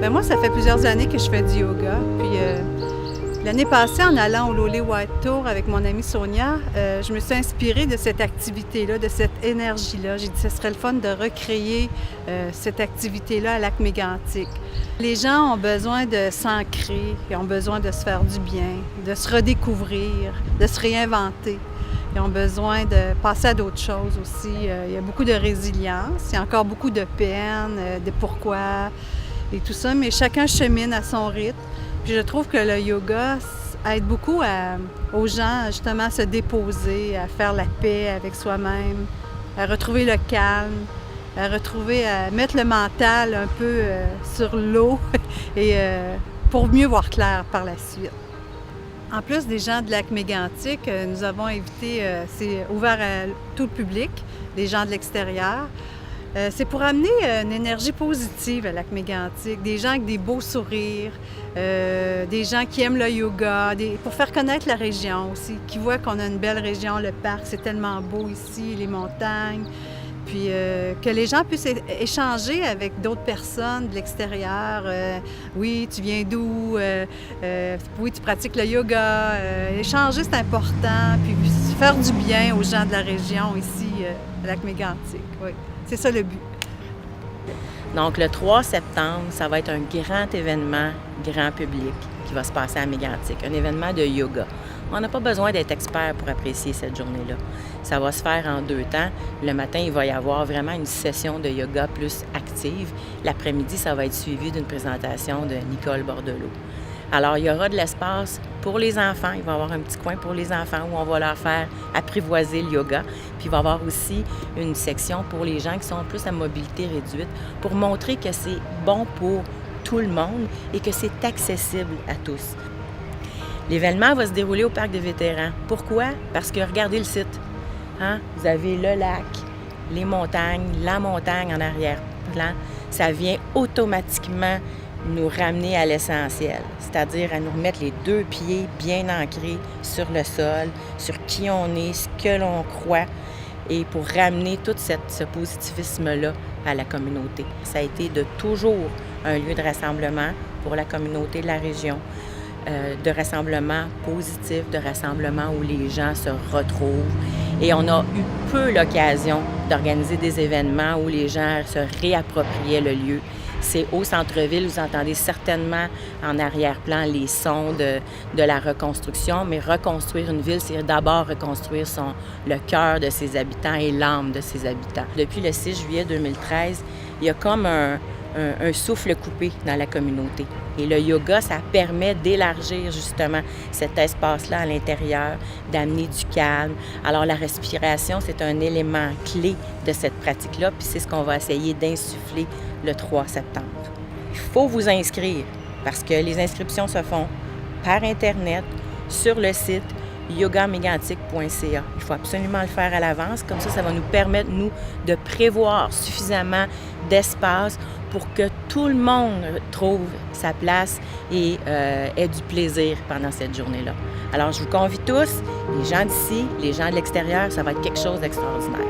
Ben moi, ça fait plusieurs années que je fais du yoga. Puis l'année passée, en allant au Lolé White Tour avec mon amie Sonia, je me suis inspirée de cette activité-là, de cette énergie-là. J'ai dit que ce serait le fun de recréer cette activité-là à Lac-Mégantic. Les gens ont besoin de s'ancrer, ils ont besoin de se faire du bien, de se redécouvrir, de se réinventer. Ils ont besoin de passer à d'autres choses aussi. Il y a beaucoup de résilience, il y a encore beaucoup de peine, de pourquoi et tout ça, mais chacun chemine à son rythme. Puis je trouve que le yoga aide beaucoup aux gens justement à se déposer, à faire la paix avec soi-même, à retrouver le calme, à mettre le mental un peu sur l'eau et pour mieux voir clair par la suite. En plus des gens de Lac-Mégantic, nous avons invité, c'est ouvert à tout le public, des gens de l'extérieur. C'est pour amener une énergie positive à Lac-Mégantic, des gens avec des beaux sourires, des gens qui aiment le yoga, pour faire connaître la région aussi, qui voient qu'on a une belle région, le parc, c'est tellement beau ici, les montagnes. Puis que les gens puissent échanger avec d'autres personnes de l'extérieur. Oui, tu viens d'où? Oui, tu pratiques le yoga. Échanger, c'est important. Puis faire du bien aux gens de la région ici, à Lac-Mégantic. Oui, c'est ça le but. Donc, le 3 septembre, ça va être un grand événement, grand public, qui va se passer à Mégantic, un événement de yoga. On n'a pas besoin d'être expert pour apprécier cette journée-là. Ça va se faire en 2 temps. Le matin, il va y avoir vraiment une session de yoga plus active. L'après-midi, ça va être suivi d'une présentation de Nicole Bordelot. Alors, il y aura de l'espace pour les enfants. Il va y avoir un petit coin pour les enfants où on va leur faire apprivoiser le yoga. Puis il va y avoir aussi une section pour les gens qui sont plus à mobilité réduite pour montrer que c'est bon pour tout le monde et que c'est accessible à tous. L'événement va se dérouler au Parc des vétérans. Pourquoi? Parce que regardez le site. Hein? Vous avez le lac, les montagnes, la montagne en arrière-plan. Ça vient automatiquement nous ramener à l'essentiel, c'est-à-dire à nous remettre les 2 pieds bien ancrés sur le sol, sur qui on est, ce que l'on croit, et pour ramener tout ce positivisme-là à la communauté. Ça a été de toujours un lieu de rassemblement pour la communauté de la région, de rassemblement positif, de rassemblement où les gens se retrouvent. Et on a eu peu l'occasion d'organiser des événements où les gens se réappropriaient le lieu. C'est au centre-ville, vous entendez certainement en arrière-plan les sons de la reconstruction, mais reconstruire une ville, c'est d'abord reconstruire le cœur de ses habitants et l'âme de ses habitants. Depuis le 6 juillet 2013, il y a comme un souffle coupé dans la communauté. Et le yoga, ça permet d'élargir justement cet espace-là à l'intérieur, d'amener du calme. Alors la respiration, c'est un élément clé de cette pratique-là, puis c'est ce qu'on va essayer d'insuffler le 3 septembre. Il faut vous inscrire parce que les inscriptions se font par Internet, sur le site yogamégantic.ca. Il faut absolument le faire à l'avance, comme ça va nous permettre, nous, de prévoir suffisamment d'espace pour que tout le monde trouve sa place et ait du plaisir pendant cette journée-là. Alors, je vous convie tous, les gens d'ici, les gens de l'extérieur, ça va être quelque chose d'extraordinaire.